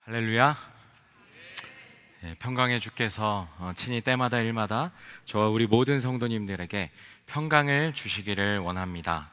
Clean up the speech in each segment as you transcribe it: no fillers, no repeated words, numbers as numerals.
할렐루야. 평강의 주께서 친히 때마다 일마다 저와 우리 모든 성도님들에게 평강을 주시기를 원합니다.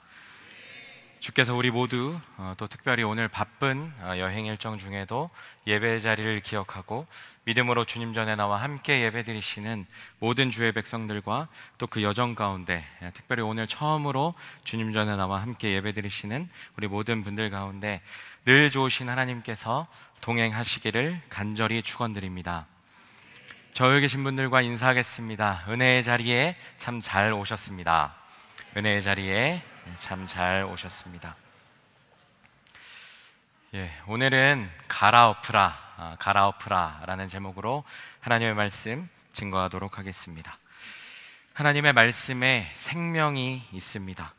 주께서 우리 모두 또 특별히 오늘 바쁜 여행 일정 중에도 예배 자리를 기억하고 믿음으로 주님 전에 나와 함께 예배드리시는 모든 주의 백성들과 또 그 여정 가운데 특별히 오늘 처음으로 주님 전에 나와 함께 예배드리시는 우리 모든 분들 가운데 늘 좋으신 하나님께서 동행하시기를 간절히 축원드립니다. 저기 계신 분들과 인사하겠습니다. 은혜의 자리에 참 잘 오셨습니다. 은혜의 자리에 참 잘 오셨습니다. 오늘은 갈아엎으라라는 제목으로 하나님의 말씀 증거하도록 하겠습니다. 하나님의 말씀에 생명이 있습니다.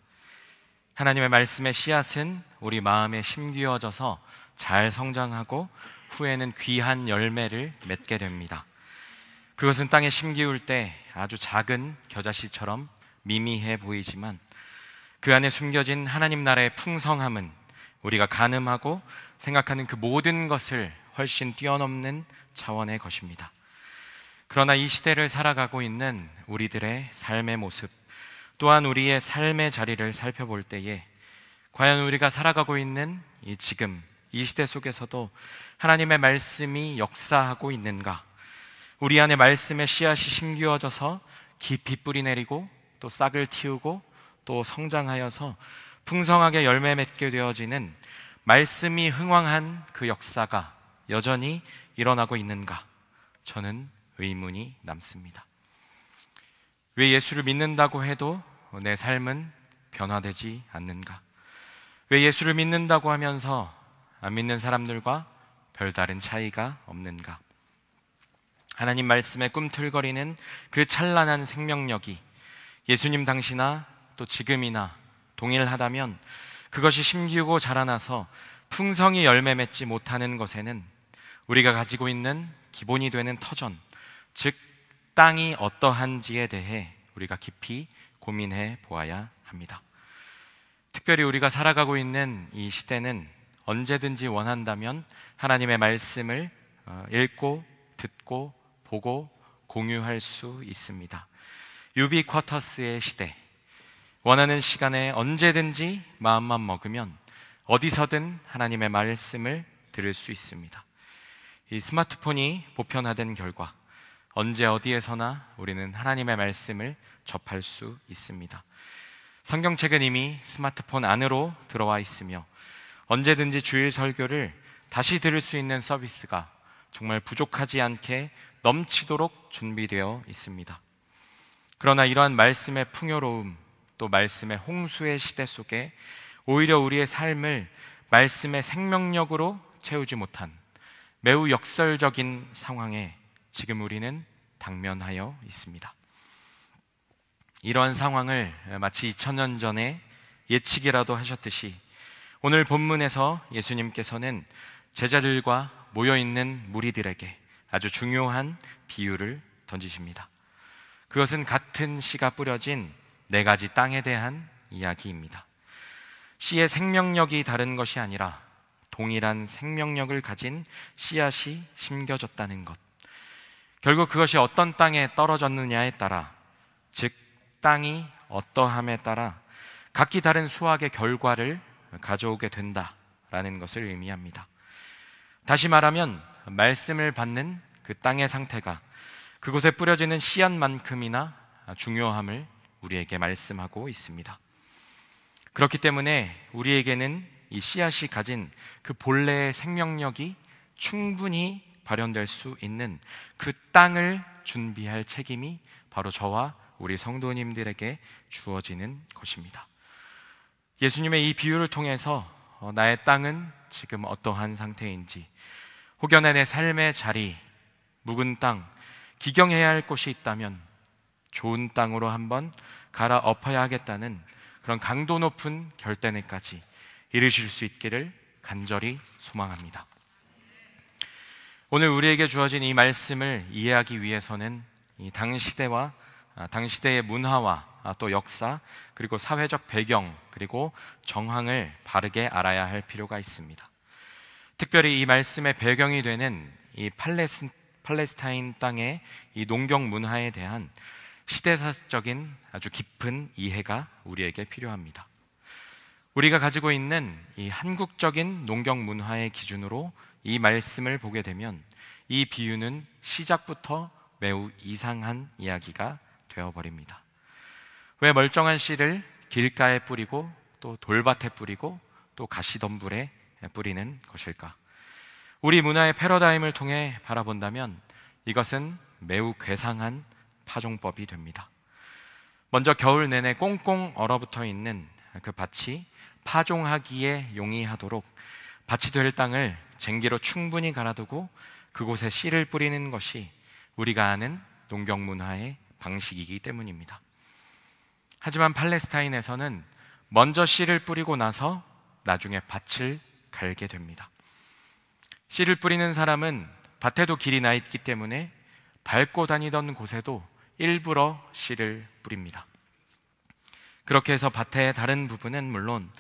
하나님의 말씀의 씨앗은 우리 마음에 심기어져서 잘 성장하고 후에는 귀한 열매를 맺게 됩니다. 그것은 땅에 심기울 때 아주 작은 겨자씨처럼 미미해 보이지만 그 안에 숨겨진 하나님 나라의 풍성함은 우리가 가늠하고 생각하는 그 모든 것을 훨씬 뛰어넘는 차원의 것입니다. 그러나 이 시대를 살아가고 있는 우리들의 삶의 모습, 또한 우리의 삶의 자리를 살펴볼 때에 과연 우리가 살아가고 있는 이 지금 이 시대 속에서도 하나님의 말씀이 역사하고 있는가? 우리 안에 말씀의 씨앗이 심기어져서 깊이 뿌리 내리고 또 싹을 틔우고 또 성장하여서 풍성하게 열매 맺게 되어지는 말씀이 흥왕한 그 역사가 여전히 일어나고 있는가? 저는 의문이 남습니다. 왜 예수를 믿는다고 해도 내 삶은 변화되지 않는가? 왜 예수를 믿는다고 하면서 안 믿는 사람들과 별다른 차이가 없는가? 하나님 말씀에 꿈틀거리는 그 찬란한 생명력이 예수님 당시나 또 지금이나 동일하다면 그것이 심기우고 자라나서 풍성히 열매 맺지 못하는 것에는 우리가 가지고 있는 기본이 되는 터전, 즉 땅이 어떠한지에 대해 우리가 깊이 고민해 보아야 합니다. 특별히 우리가 살아가고 있는 이 시대는 언제든지 원한다면 하나님의 말씀을 읽고 듣고 보고 공유할 수 있습니다. 유비쿼터스의 시대, 원하는 시간에 언제든지 마음만 먹으면 어디서든 하나님의 말씀을 들을 수 있습니다. 이 스마트폰이 보편화된 결과 언제 어디에서나 우리는 하나님의 말씀을 접할 수 있습니다. 성경책은 이미 스마트폰 안으로 들어와 있으며 언제든지 주일 설교를 다시 들을 수 있는 서비스가 정말 부족하지 않게 넘치도록 준비되어 있습니다. 그러나 이러한 말씀의 풍요로움, 또 말씀의 홍수의 시대 속에 오히려 우리의 삶을 말씀의 생명력으로 채우지 못한 매우 역설적인 상황에 지금 우리는 당면하여 있습니다. 이러한 상황을 마치 2000년 전에 예측이라도 하셨듯이 오늘 본문에서 예수님께서는 제자들과 모여있는 무리들에게 아주 중요한 비유를 던지십니다. 그것은 같은 씨가 뿌려진 4가지 땅에 대한 이야기입니다. 씨의 생명력이 다른 것이 아니라 동일한 생명력을 가진 씨앗이 심겨졌다는 것. 결국 그것이 어떤 땅에 떨어졌느냐에 따라, 즉 땅이 어떠함에 따라 각기 다른 수확의 결과를 가져오게 된다라는 것을 의미합니다. 다시 말하면 말씀을 받는 그 땅의 상태가 그곳에 뿌려지는 씨앗만큼이나 중요함을 우리에게 말씀하고 있습니다. 그렇기 때문에 우리에게는 이 씨앗이 가진 그 본래의 생명력이 충분히 발현될 수 있는 그 땅을 준비할 책임이 바로 저와 우리 성도님들에게 주어지는 것입니다. 예수님의 이 비유를 통해서 나의 땅은 지금 어떠한 상태인지, 혹여나 내 삶의 자리, 묵은 땅, 기경해야 할 곳이 있다면 좋은 땅으로 한번 갈아엎어야 하겠다는 그런 강도 높은 결단에까지 이르실 수 있기를 간절히 소망합니다. 오늘 우리에게 주어진 이 말씀을 이해하기 위해서는 이 당시대와 당시대의 문화와 또 역사, 그리고 사회적 배경, 그리고 정황을 바르게 알아야 할 필요가 있습니다. 특별히 이 말씀의 배경이 되는 이 팔레스타인 땅의 이 농경 문화에 대한 시대사적인 아주 깊은 이해가 우리에게 필요합니다. 우리가 가지고 있는 이 한국적인 농경 문화의 기준으로 이 말씀을 보게 되면 이 비유는 시작부터 매우 이상한 이야기가 되어버립니다. 왜 멀쩡한 씨를 길가에 뿌리고 또 돌밭에 뿌리고 또 가시덤불에 뿌리는 것일까? 우리 문화의 패러다임을 통해 바라본다면 이것은 매우 괴상한 파종법이 됩니다. 먼저 겨울 내내 꽁꽁 얼어붙어 있는 그 밭이 파종하기에 용이하도록 밭이 될 땅을 쟁기로 충분히 갈아두고 그곳에 씨를 뿌리는 것이 우리가 아는 농경 문화의 방식이기 때문입니다. 하지만 팔레스타인에서는 먼저 씨를 뿌리고 나서 나중에 밭을 갈게 됩니다. 씨를 뿌리는 사람은 밭에도 길이 나 있기 때문에 밟고 다니던 곳에도 일부러 씨를 뿌립니다. 그렇게 해서 밭의 다른 부분은 물론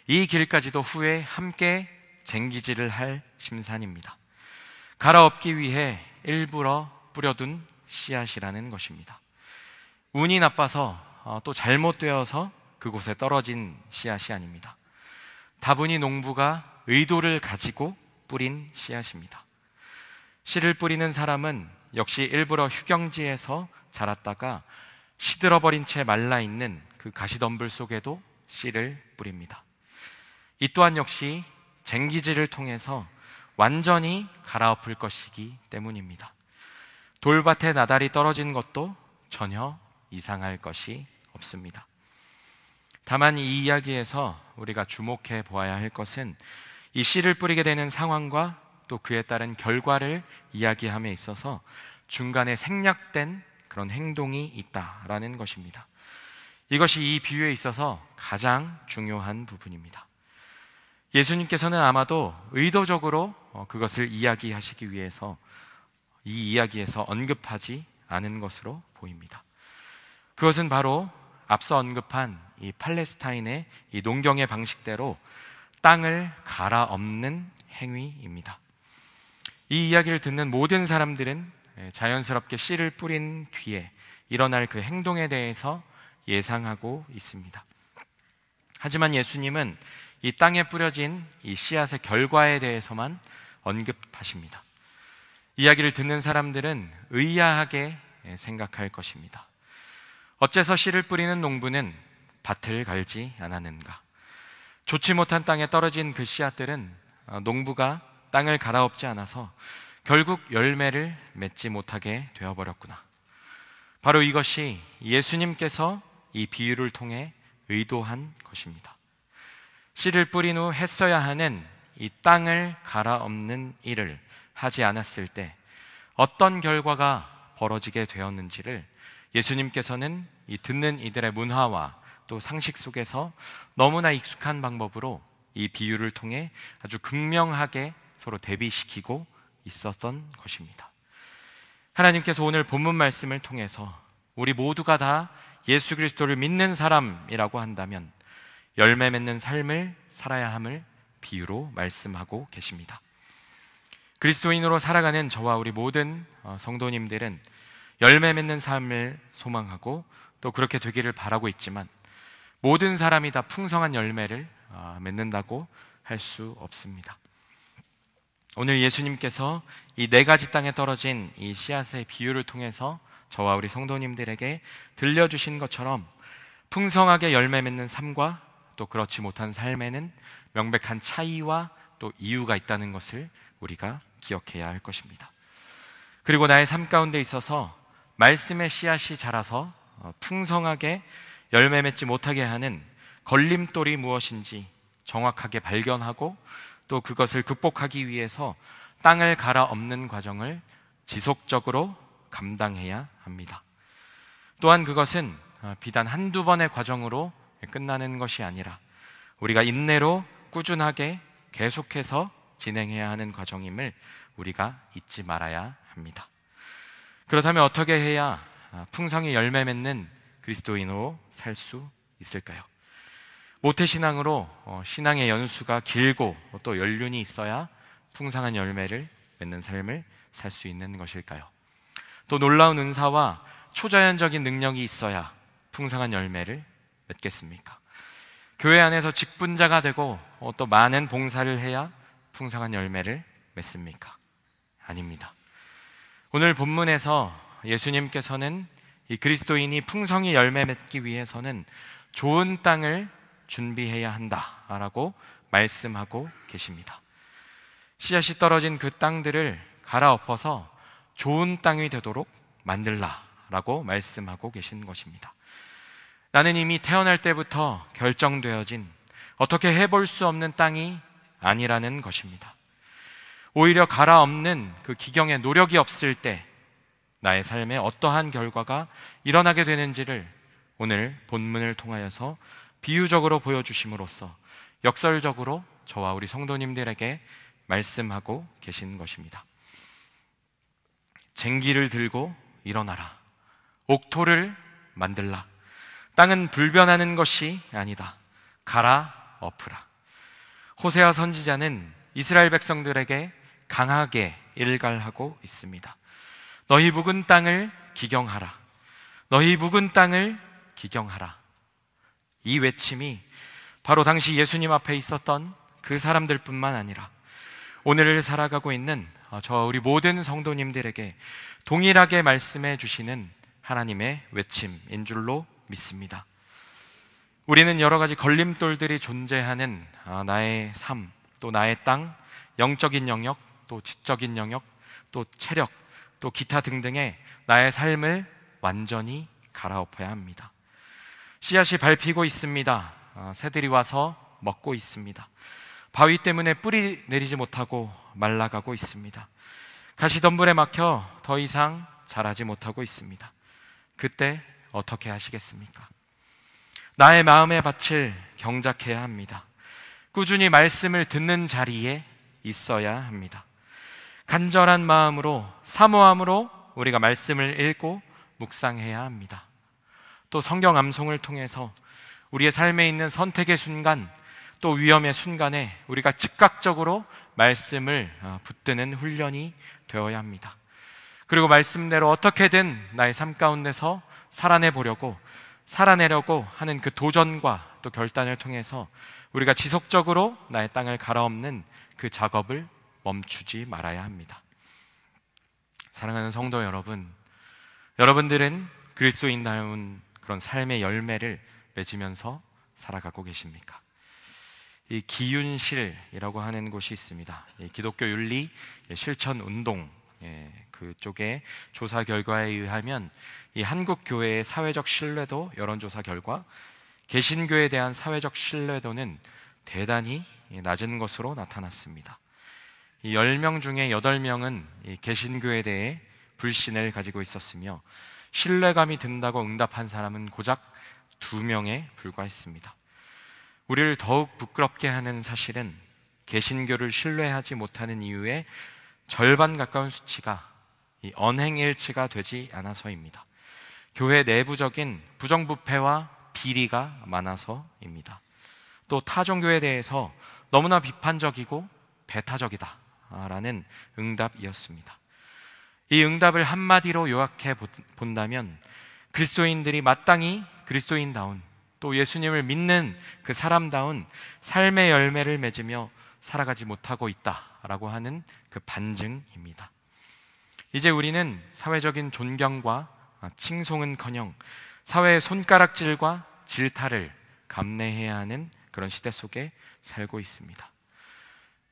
이 길까지도 후에 함께 쟁기질을 할 심산입니다. 갈아엎기 위해 일부러 뿌려둔 씨앗이라는 것입니다. 운이 나빠서 또 잘못되어서 그곳에 떨어진 씨앗이 아닙니다. 다분히 농부가 의도를 가지고 뿌린 씨앗입니다. 씨를 뿌리는 사람은 역시 일부러 휴경지에서 자랐다가 시들어버린 채 말라있는 그 가시덤불 속에도 씨를 뿌립니다. 이 또한 역시 쟁기질을 통해서 완전히 갈아엎을 것이기 때문입니다. 돌밭에 나달이 떨어진 것도 전혀 이상할 것이 없습니다. 다만 이 이야기에서 우리가 주목해 보아야 할 것은 이 씨를 뿌리게 되는 상황과 또 그에 따른 결과를 이야기함에 있어서 중간에 생략된 그런 행동이 있다라는 것입니다. 이것이 이 비유에 있어서 가장 중요한 부분입니다. 예수님께서는 아마도 의도적으로 그것을 이야기하시기 위해서 이 이야기에서 언급하지 않은 것으로 보입니다. 그것은 바로 앞서 언급한 이 팔레스타인의 이 농경의 방식대로 땅을 갈아엎는 행위입니다. 이 이야기를 듣는 모든 사람들은 자연스럽게 씨를 뿌린 뒤에 일어날 그 행동에 대해서 예상하고 있습니다. 하지만 예수님은 이 땅에 뿌려진 이 씨앗의 결과에 대해서만 언급하십니다. 이야기를 듣는 사람들은 의아하게 생각할 것입니다. 어째서 씨를 뿌리는 농부는 밭을 갈지 않았는가? 좋지 못한 땅에 떨어진 그 씨앗들은 농부가 땅을 갈아엎지 않아서 결국 열매를 맺지 못하게 되어버렸구나. 바로 이것이 예수님께서 이 비유를 통해 의도한 것입니다. 씨를 뿌린 후 했어야 하는 이 땅을 갈아엎는 일을 하지 않았을 때 어떤 결과가 벌어지게 되었는지를 예수님께서는 이 듣는 이들의 문화와 또 상식 속에서 너무나 익숙한 방법으로 이 비유를 통해 아주 극명하게 서로 대비시키고 있었던 것입니다. 하나님께서 오늘 본문 말씀을 통해서 우리 모두가 다 예수 그리스도를 믿는 사람이라고 한다면 열매 맺는 삶을 살아야 함을 비유로 말씀하고 계십니다. 그리스도인으로 살아가는 저와 우리 모든 성도님들은 열매 맺는 삶을 소망하고 또 그렇게 되기를 바라고 있지만 모든 사람이 다 풍성한 열매를 맺는다고 할 수 없습니다. 오늘 예수님께서 이 4가지 땅에 떨어진 이 씨앗의 비유를 통해서 저와 우리 성도님들에게 들려주신 것처럼 풍성하게 열매 맺는 삶과 또 그렇지 못한 삶에는 명백한 차이와 또 이유가 있다는 것을 우리가 기억해야 할 것입니다. 그리고 나의 삶 가운데 있어서 말씀의 씨앗이 자라서 풍성하게 열매 맺지 못하게 하는 걸림돌이 무엇인지 정확하게 발견하고 또 그것을 극복하기 위해서 땅을 갈아엎는 과정을 지속적으로 감당해야 합니다. 또한 그것은 비단 한두 번의 과정으로 끝나는 것이 아니라 우리가 인내로 꾸준하게 계속해서 진행해야 하는 과정임을 우리가 잊지 말아야 합니다. 그렇다면 어떻게 해야 풍성히 열매 맺는 그리스도인으로 살 수 있을까요? 모태신앙으로 신앙의 연수가 길고 또 연륜이 있어야 풍성한 열매를 맺는 삶을 살 수 있는 것일까요? 또 놀라운 은사와 초자연적인 능력이 있어야 풍성한 열매를 맺겠습니까? 교회 안에서 직분자가 되고 또 많은 봉사를 해야 풍성한 열매를 맺습니까? 아닙니다. 오늘 본문에서 예수님께서는 이 그리스도인이 풍성히 열매 맺기 위해서는 좋은 땅을 준비해야 한다라고 말씀하고 계십니다. 씨앗이 떨어진 그 땅들을 갈아엎어서 좋은 땅이 되도록 만들라라고 말씀하고 계신 것입니다. 나는 이미 태어날 때부터 결정되어진 어떻게 해볼 수 없는 땅이 아니라는 것입니다. 오히려 갈아엎는 그 기경에 노력이 없을 때 나의 삶에 어떠한 결과가 일어나게 되는지를 오늘 본문을 통하여서 비유적으로 보여주심으로써 역설적으로 저와 우리 성도님들에게 말씀하고 계신 것입니다. 쟁기를 들고 일어나라. 옥토를 만들라. 땅은 불변하는 것이 아니다. 갈아엎으라. 호세아 선지자는 이스라엘 백성들에게 강하게 일갈하고 있습니다. 너희 묵은 땅을 기경하라. 너희 묵은 땅을 기경하라. 이 외침이 바로 당시 예수님 앞에 있었던 그 사람들뿐만 아니라 오늘을 살아가고 있는 저와 우리 모든 성도님들에게 동일하게 말씀해 주시는 하나님의 외침인 줄로 믿습니다. 우리는 여러 가지 걸림돌들이 존재하는 나의 삶, 또 나의 땅, 영적인 영역, 또 지적인 영역, 또 체력, 또 기타 등등의 나의 삶을 완전히 갈아엎어야 합니다. 씨앗이 밟히고 있습니다. 새들이 와서 먹고 있습니다. 바위 때문에 뿌리 내리지 못하고 말라가고 있습니다. 가시덤불에 막혀 더 이상 자라지 못하고 있습니다. 그때 어떻게 하시겠습니까? 나의 마음의 밭을 경작해야 합니다. 꾸준히 말씀을 듣는 자리에 있어야 합니다. 간절한 마음으로, 사모함으로 우리가 말씀을 읽고 묵상해야 합니다. 또 성경 암송을 통해서 우리의 삶에 있는 선택의 순간, 또 위험의 순간에 우리가 즉각적으로 말씀을 붙드는 훈련이 되어야 합니다. 그리고 말씀대로 어떻게든 나의 삶 가운데서 살아내려고 하는 그 도전과 또 결단을 통해서 우리가 지속적으로 나의 땅을 갈아엎는 그 작업을 멈추지 말아야 합니다. 사랑하는 성도 여러분, 여러분들은 그리스도인다운 그런 삶의 열매를 맺으면서 살아가고 계십니까? 이 기윤실이라고 하는 곳이 있습니다. 기독교 윤리 실천 운동 그쪽의 조사 결과에 의하면 이 한국 교회의 사회적 신뢰도 여론조사 결과 개신교에 대한 사회적 신뢰도는 대단히 낮은 것으로 나타났습니다. 이 10명 중에 8명은 이 개신교에 대해 불신을 가지고 있었으며 신뢰감이 든다고 응답한 사람은 고작 2명에 불과했습니다. 우리를 더욱 부끄럽게 하는 사실은 개신교를 신뢰하지 못하는 이유의 절반 가까운 수치가 이 언행일치가 되지 않아서입니다. 교회 내부적인 부정부패와 비리가 많아서입니다. 또 타종교에 대해서 너무나 비판적이고 배타적이다 라는 응답이었습니다. 이 응답을 한마디로 요약해 본다면 그리스도인들이 마땅히 그리스도인다운, 또 예수님을 믿는 그 사람다운 삶의 열매를 맺으며 살아가지 못하고 있다라고 하는 그 반증입니다. 이제 우리는 사회적인 존경과 칭송은커녕 사회의 손가락질과 질타를 감내해야 하는 그런 시대 속에 살고 있습니다.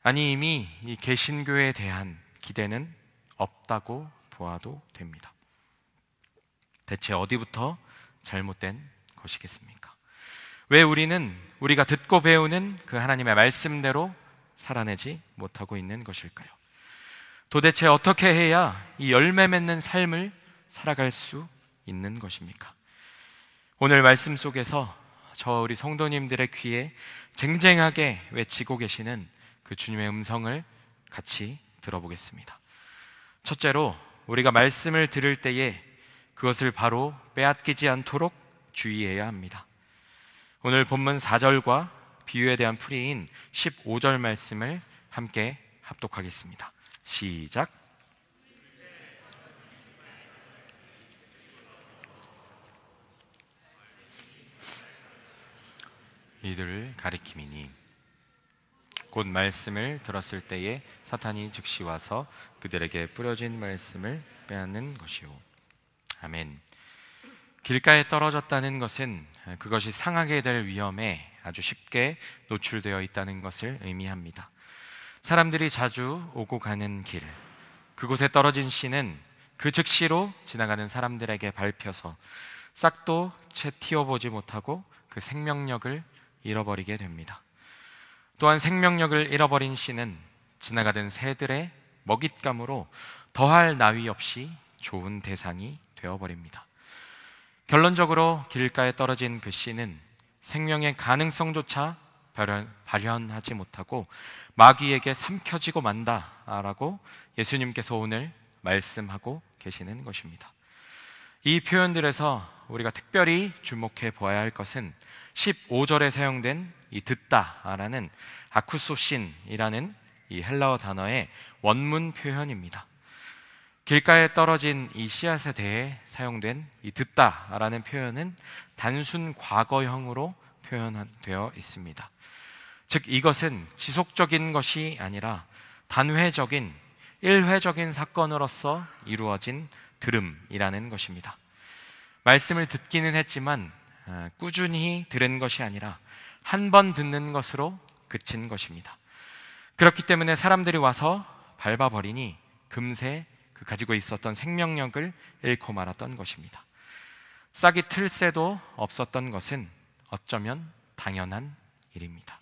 아니, 이미 이 개신교에 대한 기대는 없다고 보아도 됩니다. 대체 어디부터 잘못된 것이겠습니까? 왜 우리는 우리가 듣고 배우는 그 하나님의 말씀대로 살아내지 못하고 있는 것일까요? 도대체 어떻게 해야 이 열매 맺는 삶을 살아갈 수 있는 것입니까? 오늘 말씀 속에서 저 우리 성도님들의 귀에 쟁쟁하게 외치고 계시는 그 주님의 음성을 같이 들어보겠습니다. 첫째로, 우리가 말씀을 들을 때에 그것을 바로 빼앗기지 않도록 주의해야 합니다. 오늘 본문 4절과 비유에 대한 풀이인 15절 말씀을 함께 합독하겠습니다. 시작. 이들을 가리킴이니 곧 말씀을 들었을 때에 사탄이 즉시 와서 그들에게 뿌려진 말씀을 빼앗는 것이요. 아멘. 길가에 떨어졌다는 것은 그것이 상하게 될 위험에 아주 쉽게 노출되어 있다는 것을 의미합니다. 사람들이 자주 오고 가는 길, 그곳에 떨어진 씨는 그 즉시로 지나가는 사람들에게 밟혀서 싹도 채 틔워보지 못하고 그 생명력을 잃어버리게 됩니다. 또한 생명력을 잃어버린 씨는 지나가던 새들의 먹잇감으로 더할 나위 없이 좋은 대상이 되어버립니다. 결론적으로 길가에 떨어진 그 씨는 생명의 가능성조차 발현하지 못하고 마귀에게 삼켜지고 만다라고 예수님께서 오늘 말씀하고 계시는 것입니다. 이 표현들에서 우리가 특별히 주목해 보아야 할 것은 15절에 사용된 이 듣다라는 아쿠소신이라는 이 헬라어 단어의 원문 표현입니다. 길가에 떨어진 이 씨앗에 대해 사용된 이 듣다라는 표현은 단순 과거형으로 표현되어 있습니다. 즉 이것은 지속적인 것이 아니라 단회적인 일회적인 사건으로서 이루어진 들음이라는 것입니다. 말씀을 듣기는 했지만 꾸준히 들은 것이 아니라 한 번 듣는 것으로 그친 것입니다. 그렇기 때문에 사람들이 와서 밟아버리니 금세 그 가지고 있었던 생명력을 잃고 말았던 것입니다. 싹이 틀 새도 없었던 것은 어쩌면 당연한 일입니다.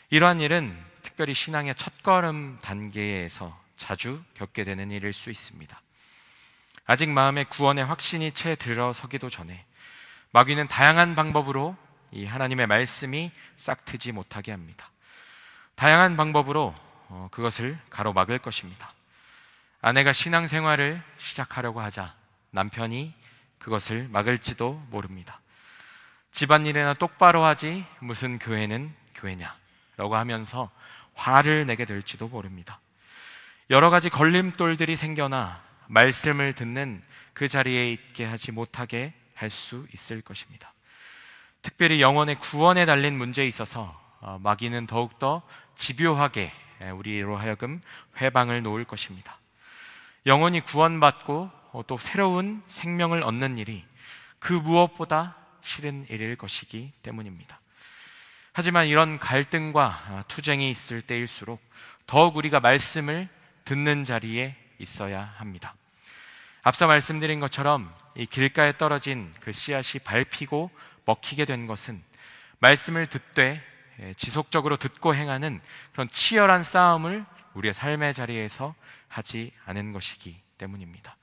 이러한 일은 특별히 신앙의 첫걸음 단계에서 자주 겪게 되는 일일 수 있습니다. 아직 마음에 구원의 확신이 채 들어서기도 전에 마귀는 다양한 방법으로 이 하나님의 말씀이 싹트지 못하게 합니다. 다양한 방법으로 그것을 가로막을 것입니다. 아내가 신앙생활을 시작하려고 하자 남편이 그것을 막을지도 모릅니다. 집안일이나 똑바로 하지 무슨 교회는 교회냐 라고 하면서 화를 내게 될지도 모릅니다. 여러 가지 걸림돌들이 생겨나 말씀을 듣는 그 자리에 있게 하지 못하게 할 수 있을 것입니다. 특별히 영혼의 구원에 달린 문제에 있어서 마귀는 더욱더 집요하게 우리로 하여금 회방을 놓을 것입니다. 영혼이 구원받고 또 새로운 생명을 얻는 일이 그 무엇보다 싫은 일일 것이기 때문입니다. 하지만 이런 갈등과 투쟁이 있을 때일수록 더욱 우리가 말씀을 듣는 자리에 있어야 합니다. 앞서 말씀드린 것처럼 이 길가에 떨어진 그 씨앗이 밟히고 먹히게 된 것은 말씀을 듣되 지속적으로 듣고 행하는 그런 치열한 싸움을 우리의 삶의 자리에서 하지 않은 것이기 때문입니다.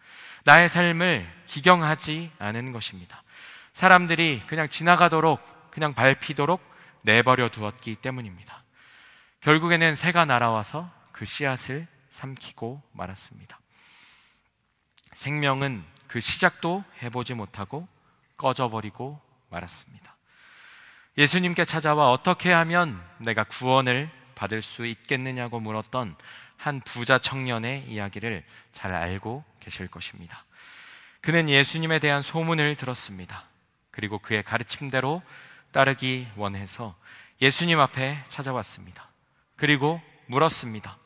나의 삶을 기경하지 않은 것입니다. 사람들이 그냥 지나가도록 그냥 밟히도록 내버려 두었기 때문입니다. 결국에는 새가 날아와서 그 씨앗을 삼키고 말았습니다. 생명은 그 시작도 해보지 못하고 꺼져버리고 말았습니다. 예수님께 찾아와 어떻게 하면 내가 구원을 받을 수 있겠느냐고 물었던 한 부자 청년의 이야기를 잘 알고 계실 것입니다. 그는 예수님에 대한 소문을 들었습니다. 그리고 그의 가르침대로 따르기 원해서 예수님 앞에 찾아왔습니다. 그리고 물었습니다.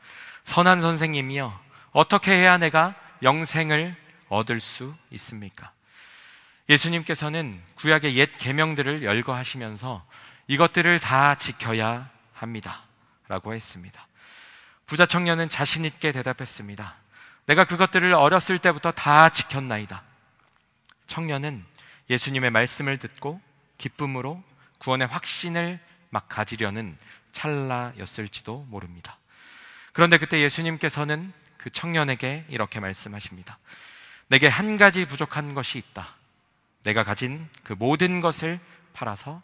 선한 선생님이여, 어떻게 해야 내가 영생을 얻을 수 있습니까? 예수님께서는 구약의 옛 계명들을 열거하시면서 이것들을 다 지켜야 합니다 라고 했습니다. 부자 청년은 자신 있게 대답했습니다. 내가 그것들을 어렸을 때부터 다 지켰나이다. 청년은 예수님의 말씀을 듣고 기쁨으로 구원의 확신을 막 가지려는 찰나였을지도 모릅니다. 그런데 그때 예수님께서는 그 청년에게 이렇게 말씀하십니다. 내게 한 가지 부족한 것이 있다. 내가 가진 그 모든 것을 팔아서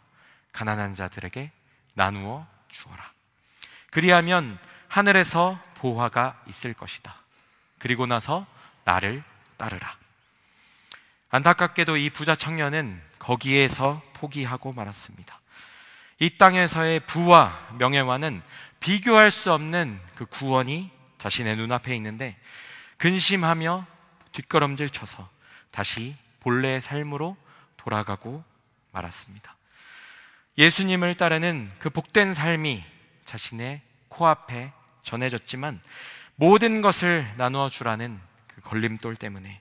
가난한 자들에게 나누어 주어라. 그리하면 하늘에서 보화가 있을 것이다. 그리고 나서 나를 따르라. 안타깝게도 이 부자 청년은 거기에서 포기하고 말았습니다. 이 땅에서의 부와 명예와는 비교할 수 없는 그 구원이 자신의 눈앞에 있는데 근심하며 뒷걸음질 쳐서 다시 본래의 삶으로 돌아가고 말았습니다. 예수님을 따르는 그 복된 삶이 자신의 코앞에 전해졌지만 모든 것을 나누어 주라는 그 걸림돌 때문에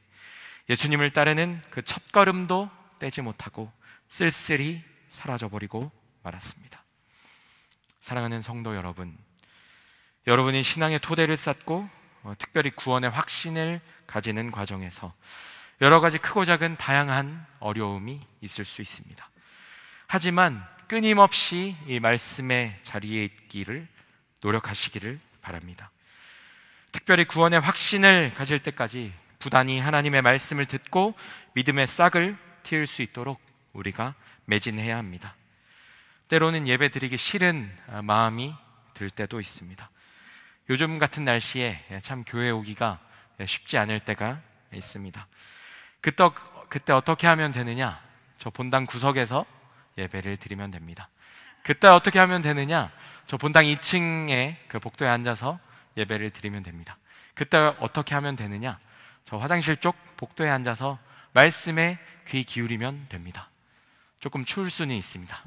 예수님을 따르는 그 첫걸음도 떼지 못하고 쓸쓸히 사라져버리고 말았습니다. 사랑하는 성도 여러분, 여러분이 신앙의 토대를 쌓고 특별히 구원의 확신을 가지는 과정에서 여러 가지 크고 작은 다양한 어려움이 있을 수 있습니다. 하지만 끊임없이 이 말씀의 자리에 있기를 노력하시기를 바랍니다. 특별히 구원의 확신을 가질 때까지 부단히 하나님의 말씀을 듣고 믿음의 싹을 틔울 수 있도록 우리가 매진해야 합니다. 때로는 예배 드리기 싫은 마음이 들 때도 있습니다. 요즘 같은 날씨에 참 교회 오기가 쉽지 않을 때가 있습니다. 그때 어떻게 하면 되느냐? 저 본당 구석에서 예배를 드리면 됩니다. 그때 어떻게 하면 되느냐? 저 본당 2층에 그 복도에 앉아서 예배를 드리면 됩니다. 그때 어떻게 하면 되느냐? 저 화장실 쪽 복도에 앉아서 말씀에 귀 기울이면 됩니다. 조금 추울 수는 있습니다.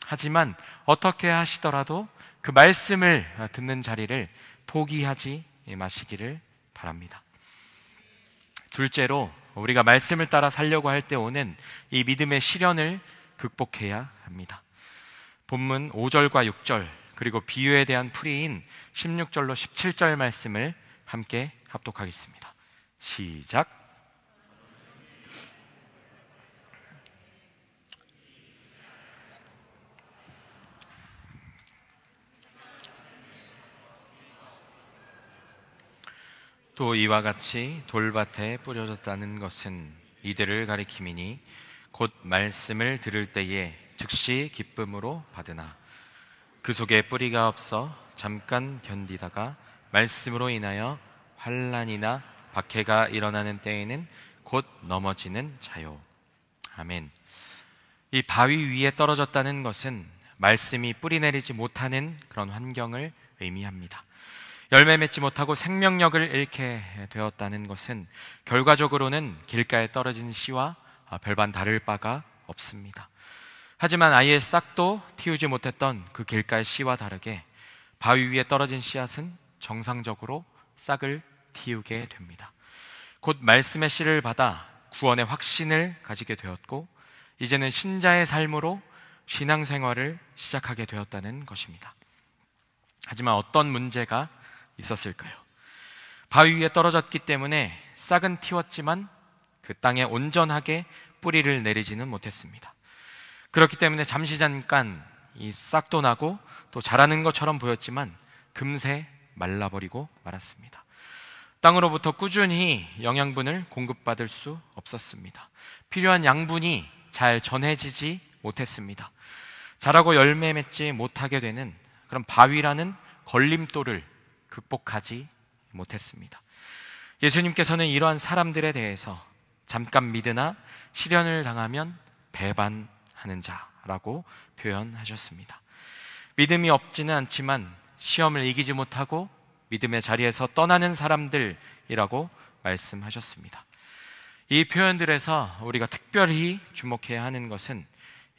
하지만 어떻게 하시더라도 그 말씀을 듣는 자리를 포기하지 마시기를 바랍니다. 둘째로 우리가 말씀을 따라 살려고 할 때 오는 이 믿음의 시련을 극복해야 합니다. 본문 5절과 6절 그리고 비유에 대한 풀이인 16절로 17절 말씀을 함께 합독하겠습니다. 시작. 또 이와 같이 돌밭에 뿌려졌다는 것은 이들을 가리킴이니 곧 말씀을 들을 때에 즉시 기쁨으로 받으나 그 속에 뿌리가 없어 잠깐 견디다가 말씀으로 인하여 환난이나 박해가 일어나는 때에는 곧 넘어지는 자요. 아멘. 이 바위 위에 떨어졌다는 것은 말씀이 뿌리내리지 못하는 그런 환경을 의미합니다. 열매 맺지 못하고 생명력을 잃게 되었다는 것은 결과적으로는 길가에 떨어진 씨와 별반 다를 바가 없습니다. 하지만 아예 싹도 틔우지 못했던 그 길가의 씨와 다르게 바위 위에 떨어진 씨앗은 정상적으로 싹을 틔우게 됩니다. 곧 말씀의 씨를 받아 구원의 확신을 가지게 되었고 이제는 신자의 삶으로 신앙생활을 시작하게 되었다는 것입니다. 하지만 어떤 문제가 있었을까요? 바위 위에 떨어졌기 때문에 싹은 틔웠지만 그 땅에 온전하게 뿌리를 내리지는 못했습니다. 그렇기 때문에 잠시 잠깐 이 싹도 나고 또 자라는 것처럼 보였지만 금세 말라버리고 말았습니다. 땅으로부터 꾸준히 영양분을 공급받을 수 없었습니다. 필요한 양분이 잘 전해지지 못했습니다. 자라고 열매 맺지 못하게 되는 그런 바위라는 걸림돌을 극복하지 못했습니다. 예수님께서는 이러한 사람들에 대해서 잠깐 믿으나 시련을 당하면 배반하는 자라고 표현하셨습니다. 믿음이 없지는 않지만 시험을 이기지 못하고 믿음의 자리에서 떠나는 사람들이라고 말씀하셨습니다. 이 표현들에서 우리가 특별히 주목해야 하는 것은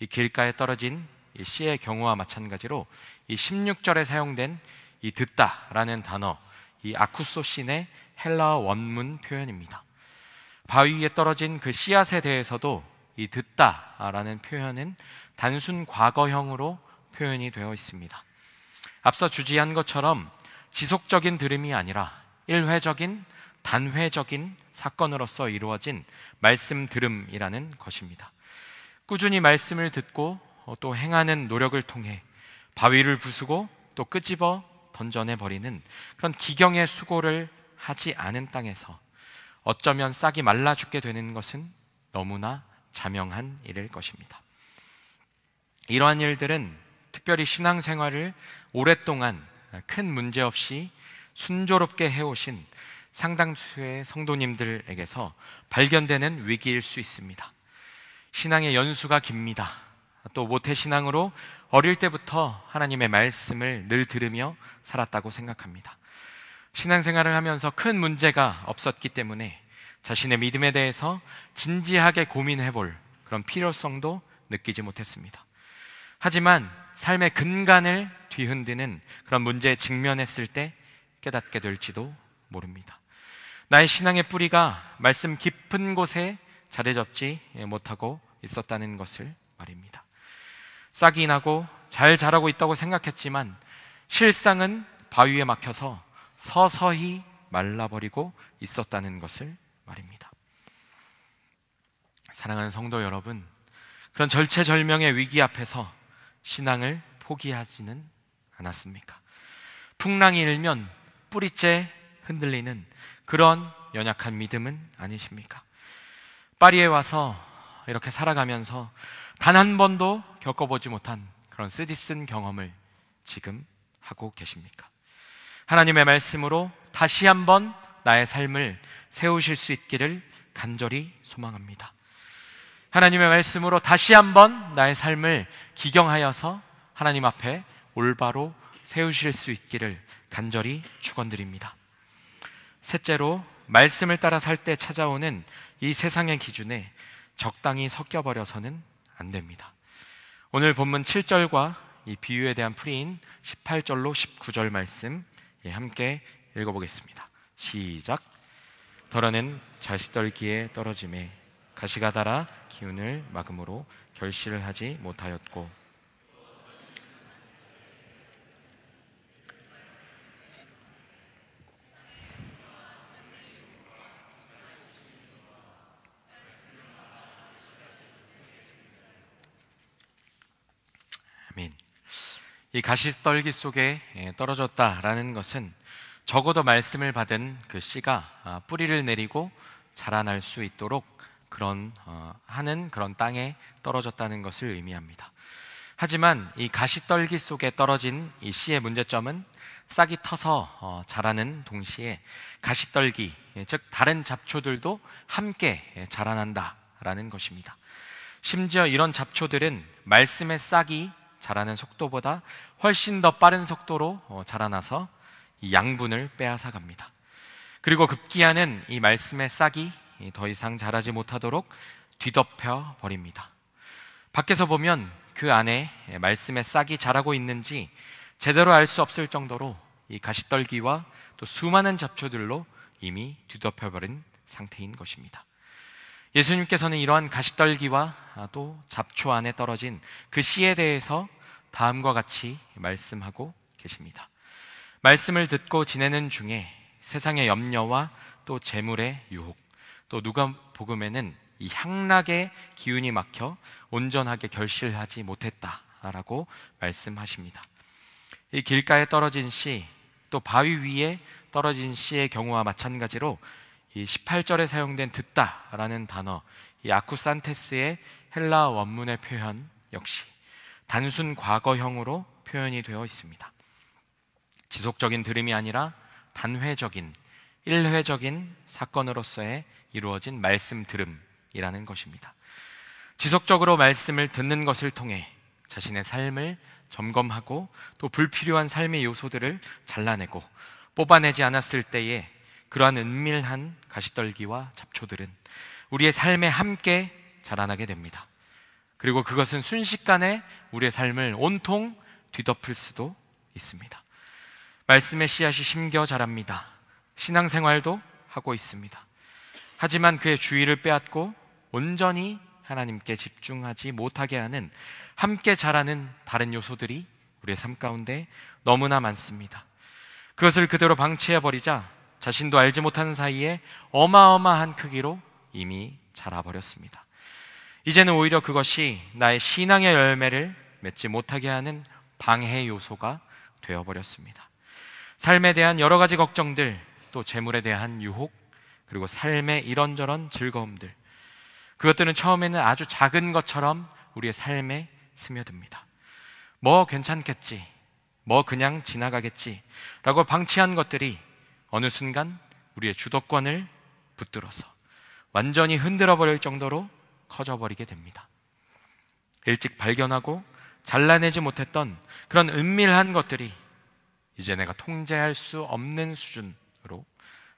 이 길가에 떨어진 이 씨의 경우와 마찬가지로 이 16절에 사용된 이 듣다라는 단어, 이 아쿠소신의 헬라어 원문 표현입니다. 바위 위에 떨어진 그 씨앗에 대해서도 이 듣다라는 표현은 단순 과거형으로 표현이 되어 있습니다. 앞서 주지한 것처럼 지속적인 들음이 아니라 일회적인 단회적인 사건으로서 이루어진 말씀 들음이라는 것입니다. 꾸준히 말씀을 듣고 또 행하는 노력을 통해 바위를 부수고 또 끄집어 던져내버리는 그런 기경의 수고를 하지 않은 땅에서 어쩌면 싹이 말라 죽게 되는 것은 너무나 자명한 일일 것입니다. 이러한 일들은 특별히 신앙생활을 오랫동안 큰 문제 없이 순조롭게 해오신 상당수의 성도님들에게서 발견되는 위기일 수 있습니다. 신앙의 연수가 깁니다. 또 모태신앙으로 어릴 때부터 하나님의 말씀을 늘 들으며 살았다고 생각합니다. 신앙생활을 하면서 큰 문제가 없었기 때문에 자신의 믿음에 대해서 진지하게 고민해 볼 그런 필요성도 느끼지 못했습니다. 하지만 삶의 근간을 뒤흔드는 그런 문제에 직면했을 때 깨닫게 될지도 모릅니다. 나의 신앙의 뿌리가 말씀 깊은 곳에 자리 잡지 못하고 있었다는 것을 말입니다. 싹이 나고 잘 자라고 있다고 생각했지만 실상은 바위에 막혀서 서서히 말라버리고 있었다는 것을 말입니다. 사랑하는 성도 여러분, 그런 절체절명의 위기 앞에서 신앙을 포기하지는 않았습니까? 풍랑이 일면 뿌리째 흔들리는 그런 연약한 믿음은 아니십니까? 파리에 와서 이렇게 살아가면서 단 한 번도 겪어보지 못한 그런 쓰디쓴 경험을 지금 하고 계십니까? 하나님의 말씀으로 다시 한번 나의 삶을 세우실 수 있기를 간절히 소망합니다. 하나님의 말씀으로 다시 한번 나의 삶을 기경하여서 하나님 앞에 올바로 세우실 수 있기를 간절히 축원드립니다. 셋째로, 말씀을 따라 살 때 찾아오는 이 세상의 기준에 적당히 섞여버려서는 안 됩니다. 오늘 본문 7절과 이 비유에 대한 풀이인 18절로 19절 말씀 함께 읽어보겠습니다. 시작. 더러는 자시떨기에 떨어짐에 가시가 닳아 기운을 막음으로 결실을 하지 못하였고, 아멘. 이 가시떨기 속에 떨어졌다라는 것은 적어도 말씀을 받은 그 씨가 뿌리를 내리고 자라날 수 있도록 하는 그런 땅에 떨어졌다는 것을 의미합니다. 하지만 이 가시떨기 속에 떨어진 이 씨의 문제점은 싹이 터서 자라는 동시에 가시떨기, 즉 다른 잡초들도 함께 자라난다라는 것입니다. 심지어 이런 잡초들은 말씀의 싹이 자라는 속도보다 훨씬 더 빠른 속도로 자라나서 이 양분을 빼앗아 갑니다. 그리고 급기야는 이 말씀의 싹이 더 이상 자라지 못하도록 뒤덮여 버립니다. 밖에서 보면 그 안에 말씀의 싹이 자라고 있는지 제대로 알 수 없을 정도로 이 가시떨기와 또 수많은 잡초들로 이미 뒤덮여 버린 상태인 것입니다. 예수님께서는 이러한 가시떨기와 또 잡초 안에 떨어진 그 씨에 대해서 다음과 같이 말씀하고 계십니다. 말씀을 듣고 지내는 중에 세상의 염려와 또 재물의 유혹, 또 누가복음에는 이 향락의 기운이 막혀 온전하게 결실하지 못했다라고 말씀하십니다. 이 길가에 떨어진 씨, 또 바위 위에 떨어진 씨의 경우와 마찬가지로 이 18절에 사용된 듣다라는 단어, 이 아쿠산테스의 헬라어 원문의 표현 역시 단순 과거형으로 표현이 되어 있습니다. 지속적인 들음이 아니라 단회적인, 일회적인 사건으로서의 이루어진 말씀 들음이라는 것입니다. 지속적으로 말씀을 듣는 것을 통해 자신의 삶을 점검하고 또 불필요한 삶의 요소들을 잘라내고 뽑아내지 않았을 때에 그러한 은밀한 가시떨기와 잡초들은 우리의 삶에 함께 자라나게 됩니다. 그리고 그것은 순식간에 우리의 삶을 온통 뒤덮을 수도 있습니다. 말씀의 씨앗이 심겨 자랍니다. 신앙생활도 하고 있습니다. 하지만 그의 주의를 빼앗고 온전히 하나님께 집중하지 못하게 하는 함께 자라는 다른 요소들이 우리의 삶 가운데 너무나 많습니다. 그것을 그대로 방치해버리자 자신도 알지 못하는 사이에 어마어마한 크기로 이미 자라버렸습니다. 이제는 오히려 그것이 나의 신앙의 열매를 맺지 못하게 하는 방해 요소가 되어버렸습니다. 삶에 대한 여러 가지 걱정들, 또 재물에 대한 유혹, 그리고 삶의 이런저런 즐거움들, 그것들은 처음에는 아주 작은 것처럼 우리의 삶에 스며듭니다. 뭐 괜찮겠지, 뭐 그냥 지나가겠지 라고 방치한 것들이 어느 순간 우리의 주도권을 붙들어서 완전히 흔들어 버릴 정도로 커져버리게 됩니다. 일찍 발견하고 잘라내지 못했던 그런 은밀한 것들이 이제 내가 통제할 수 없는 수준으로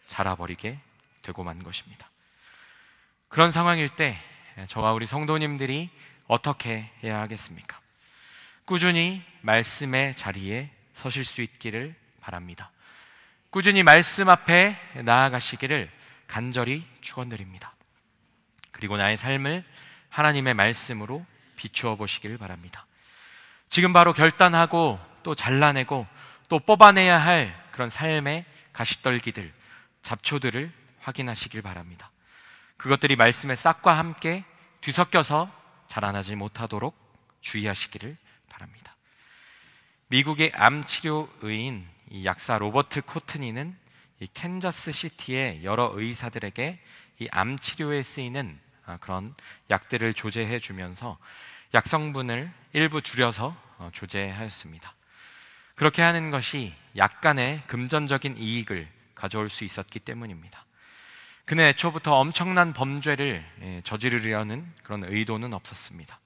자라버리게 되고 만 것입니다. 그런 상황일 때 저와 우리 성도님들이 어떻게 해야 하겠습니까? 꾸준히 말씀의 자리에 서실 수 있기를 바랍니다. 꾸준히 말씀 앞에 나아가시기를 간절히 축원드립니다. 그리고 나의 삶을 하나님의 말씀으로 비추어 보시기를 바랍니다. 지금 바로 결단하고 또 잘라내고 또 뽑아내야 할 그런 삶의 가시떨기들, 잡초들을 확인하시길 바랍니다. 그것들이 말씀의 싹과 함께 뒤섞여서 자라나지 못하도록 주의하시기를 바랍니다. 미국의 암치료의인 이 약사 로버트 코트니는 이 캔자스 시티의 여러 의사들에게 이 암치료에 쓰이는 그런 약들을 조제해 주면서 약 성분을 일부 줄여서 조제하였습니다. 그렇게 하는 것이 약간의 금전적인 이익을 가져올 수 있었기 때문입니다. 그는 애초부터 엄청난 범죄를 저지르려는 그런 의도는 없었습니다.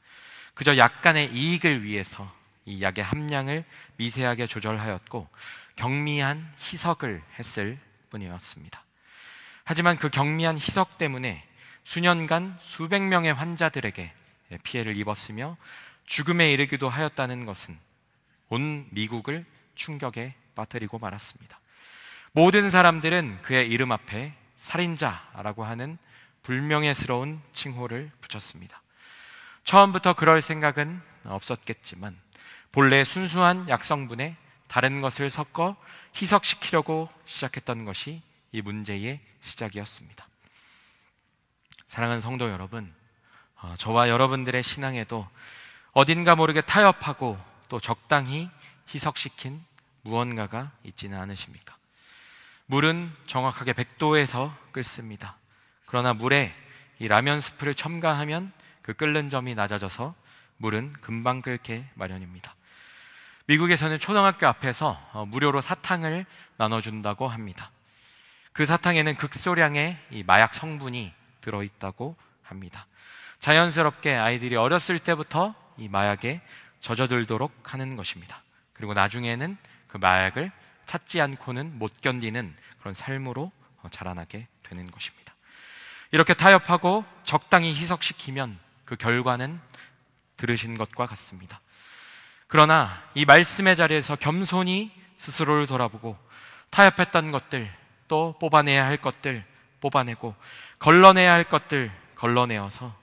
그저 약간의 이익을 위해서 이 약의 함량을 미세하게 조절하였고 경미한 희석을 했을 뿐이었습니다. 하지만 그 경미한 희석 때문에 수년간 수백 명의 환자들에게 피해를 입었으며 죽음에 이르기도 하였다는 것은 온 미국을 충격에 빠뜨리고 말았습니다. 모든 사람들은 그의 이름 앞에 살인자라고 하는 불명예스러운 칭호를 붙였습니다. 처음부터 그럴 생각은 없었겠지만 본래 순수한 약성분에 다른 것을 섞어 희석시키려고 시작했던 것이 이 문제의 시작이었습니다. 사랑하는 성도 여러분, 저와 여러분들의 신앙에도 어딘가 모르게 타협하고 또 적당히 희석시킨 무언가가 있지는 않으십니까? 물은 정확하게 100도에서 끓습니다. 그러나 물에 이 라면 스프를 첨가하면 그 끓는 점이 낮아져서 물은 금방 끓게 마련입니다. 미국에서는 초등학교 앞에서 무료로 사탕을 나눠준다고 합니다. 그 사탕에는 극소량의 이 마약 성분이 들어있다고 합니다. 자연스럽게 아이들이 어렸을 때부터 이 마약에 젖어들도록 하는 것입니다. 그리고 나중에는 그 마약을 찾지 않고는 못 견디는 그런 삶으로 자라나게 되는 것입니다. 이렇게 타협하고 적당히 희석시키면 그 결과는 들으신 것과 같습니다. 그러나 이 말씀의 자리에서 겸손히 스스로를 돌아보고 타협했던 것들, 또 뽑아내야 할 것들 뽑아내고 걸러내야 할 것들 걸러내어서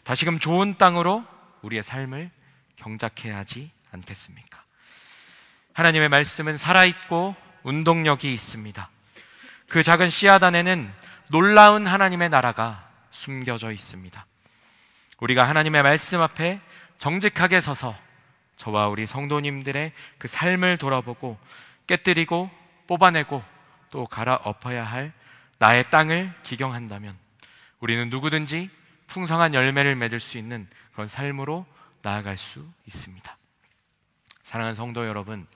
다시금 좋은 땅으로 우리의 삶을 경작해야 하지 않겠습니까? 하나님의 말씀은 살아있고 운동력이 있습니다. 그 작은 씨앗 안에는 놀라운 하나님의 나라가 숨겨져 있습니다. 우리가 하나님의 말씀 앞에 정직하게 서서 저와 우리 성도님들의 그 삶을 돌아보고 깨뜨리고 뽑아내고 또 갈아엎어야 할 나의 땅을 기경한다면 우리는 누구든지 풍성한 열매를 맺을 수 있는 그런 삶으로 나아갈 수 있습니다. 사랑하는 성도 여러분,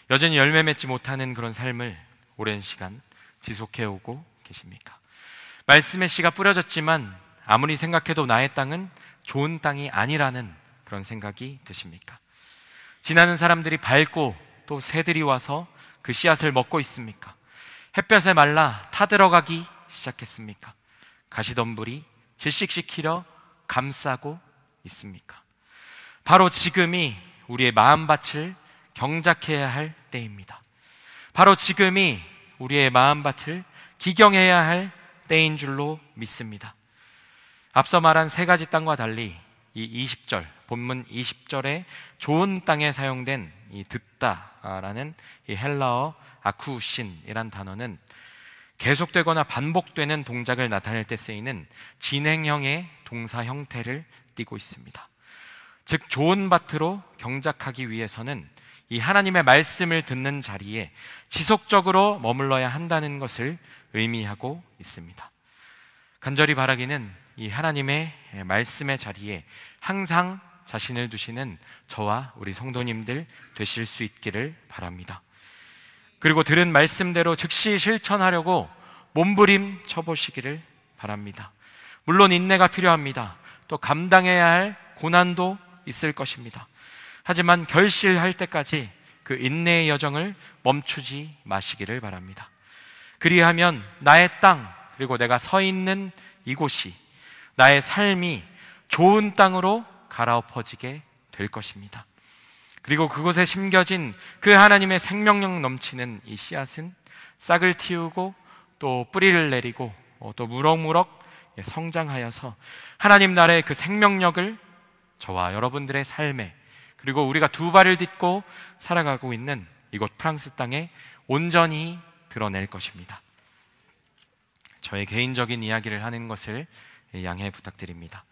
여전히 열매 맺지 못하는 그런 삶을 오랜 시간 지속해오고 계십니까? 말씀의 씨가 뿌려졌지만 아무리 생각해도 나의 땅은 좋은 땅이 아니라는 그런 생각이 드십니까? 지나는 사람들이 밟고 또 새들이 와서 그 씨앗을 먹고 있습니까? 햇볕에 말라 타들어가기 시작했습니까? 가시덤불이 질식시키려 감싸고 있습니까? 바로 지금이 우리의 마음밭을 경작해야 할 때입니다. 바로 지금이 우리의 마음밭을 기경해야 할 때인 줄로 믿습니다. 앞서 말한 세 가지 땅과 달리 이 20절, 본문 20절에 좋은 땅에 사용된 이 듣다라는 이 헬라어 아쿠신이란 단어는 계속되거나 반복되는 동작을 나타낼 때 쓰이는 진행형의 동사 형태를 띠고 있습니다. 즉 좋은 밭으로 경작하기 위해서는 이 하나님의 말씀을 듣는 자리에 지속적으로 머물러야 한다는 것을 의미하고 있습니다. 간절히 바라기는 이 하나님의 말씀의 자리에 항상 자신을 두시는 저와 우리 성도님들 되실 수 있기를 바랍니다. 그리고 들은 말씀대로 즉시 실천하려고 몸부림 쳐보시기를 바랍니다. 물론 인내가 필요합니다. 또 감당해야 할 고난도 있을 것입니다. 하지만 결실할 때까지 그 인내의 여정을 멈추지 마시기를 바랍니다. 그리하면 나의 땅, 그리고 내가 서 있는 이곳이, 나의 삶이 좋은 땅으로 갈아엎어지게 될 것입니다. 그리고 그곳에 심겨진 그 하나님의 생명력 넘치는 이 씨앗은 싹을 틔우고 또 뿌리를 내리고 또 무럭무럭 성장하여서 하나님 나라의 그 생명력을 저와 여러분들의 삶에, 그리고 우리가 두 발을 딛고 살아가고 있는 이곳 프랑스 땅에 온전히 드러낼 것입니다. 저의 개인적인 이야기를 하는 것을 양해 부탁드립니다.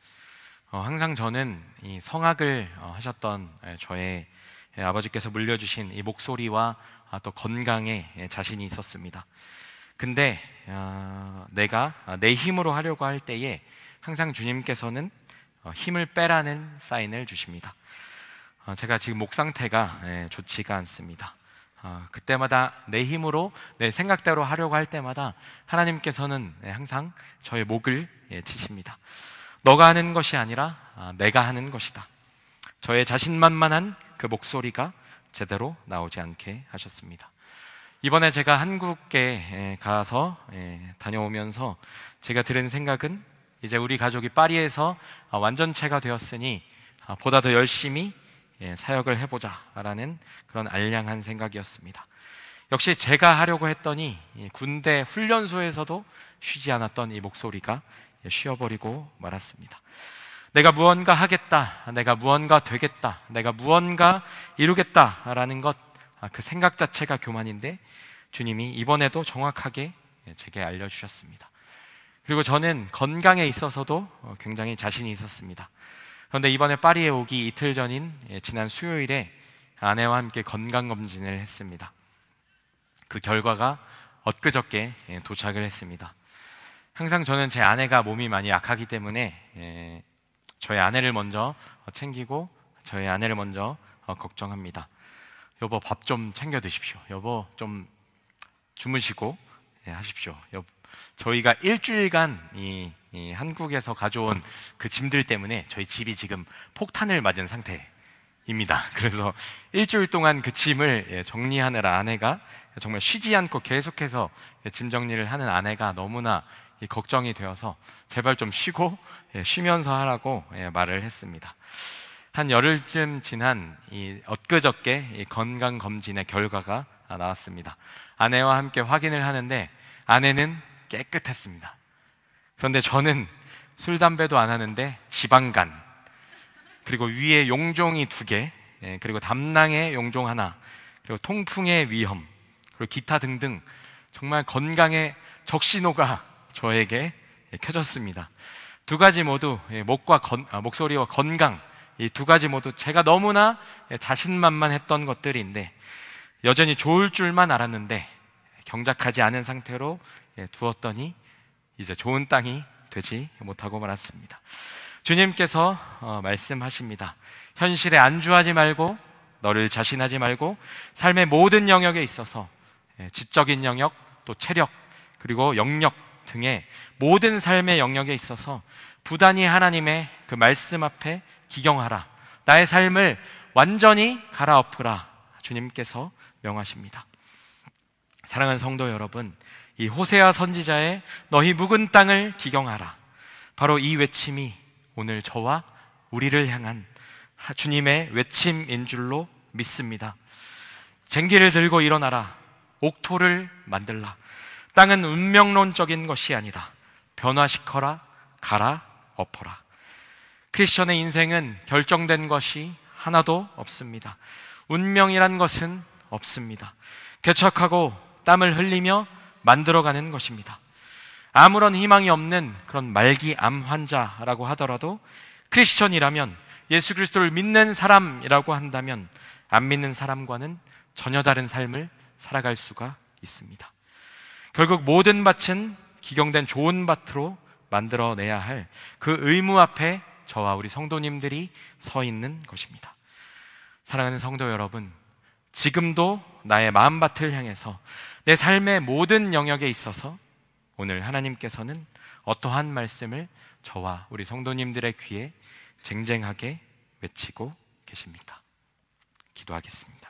항상 저는 이 성악을 하셨던 저의 아버지께서 물려주신 이 목소리와 또 건강에 자신이 있었습니다. 근데 내가 내 힘으로 하려고 할 때에 항상 주님께서는 힘을 빼라는 사인을 주십니다. 제가 지금 목 상태가 좋지가 않습니다. 그때마다 내 힘으로 내 생각대로 하려고 할 때마다 하나님께서는 항상 저의 목을 치십니다. 너가 하는 것이 아니라 내가 하는 것이다. 저의 자신만만한 그 목소리가 제대로 나오지 않게 하셨습니다. 이번에 제가 한국에 가서 다녀오면서 제가 들은 생각은, 이제 우리 가족이 파리에서 완전체가 되었으니 보다 더 열심히 사역을 해보자 라는 그런 알량한 생각이었습니다. 역시 제가 하려고 했더니 군대 훈련소에서도 쉬지 않았던 이 목소리가 쉬어버리고 말았습니다. 내가 무언가 하겠다, 내가 무언가 되겠다, 내가 무언가 이루겠다 라는 것, 그 생각 자체가 교만인데 주님이 이번에도 정확하게 제게 알려주셨습니다. 그리고 저는 건강에 있어서도 굉장히 자신이 있었습니다. 그런데 이번에 파리에 오기 이틀 전인 지난 수요일에 아내와 함께 건강검진을 했습니다. 그 결과가 엊그저께 도착을 했습니다. 항상 저는 제 아내가 몸이 많이 약하기 때문에 저희 아내를 먼저 챙기고 저희 아내를 먼저 걱정합니다. 여보, 밥 좀 챙겨 드십시오. 여보, 좀 주무시고 하십시오. 저희가 일주일간 이 한국에서 가져온 그 짐들 때문에 저희 집이 지금 폭탄을 맞은 상태입니다. 그래서 일주일 동안 그 짐을 정리하느라 아내가 정말 쉬지 않고 계속해서 짐 정리를 하는 아내가 너무나 걱정이 되어서 제발 좀 쉬면서 하라고 말을 했습니다. 한 열흘쯤 지난 엊그저께 건강검진의 결과가 나왔습니다. 아내와 함께 확인을 하는데 아내는 깨끗했습니다. 그런데 저는 술, 담배도 안 하는데 지방간, 그리고 위에 용종이 2개, 그리고 담낭에 용종 하나, 그리고 통풍의 위험, 그리고 기타 등등 정말 건강의 적신호가 저에게 켜졌습니다. 두 가지 모두 목소리와 건강, 이 두 가지 모두 제가 너무나 자신만만했던 것들인데 여전히 좋을 줄만 알았는데 경작하지 않은 상태로 두었더니 이제 좋은 땅이 되지 못하고 말았습니다. 주님께서 말씀하십니다. 현실에 안주하지 말고, 너를 자신하지 말고 삶의 모든 영역에 있어서 지적인 영역, 또 체력, 그리고 영역 등의 모든 삶의 영역에 있어서 부단히 하나님의 그 말씀 앞에 기경하라. 나의 삶을 완전히 갈아엎으라. 주님께서 명하십니다. 사랑하는 성도 여러분, 이 호세아 선지자의 너희 묵은 땅을 기경하라, 바로 이 외침이 오늘 저와 우리를 향한 주님의 외침인 줄로 믿습니다. 쟁기를 들고 일어나라. 옥토를 만들라. 땅은 운명론적인 것이 아니다. 변화시켜라. 갈아엎어라. 크리스천의 인생은 결정된 것이 하나도 없습니다. 운명이란 것은 없습니다. 개척하고 땀을 흘리며 만들어가는 것입니다. 아무런 희망이 없는 그런 말기암 환자라고 하더라도 크리스천이라면, 예수 그리스도를 믿는 사람이라고 한다면 안 믿는 사람과는 전혀 다른 삶을 살아갈 수가 있습니다. 결국 모든 밭은 기경된 좋은 밭으로 만들어내야 할 그 의무 앞에 저와 우리 성도님들이 서 있는 것입니다. 사랑하는 성도 여러분, 지금도 나의 마음밭을 향해서 내 삶의 모든 영역에 있어서 오늘 하나님께서는 어떠한 말씀을 저와 우리 성도님들의 귀에 쟁쟁하게 외치고 계십니다. 기도하겠습니다.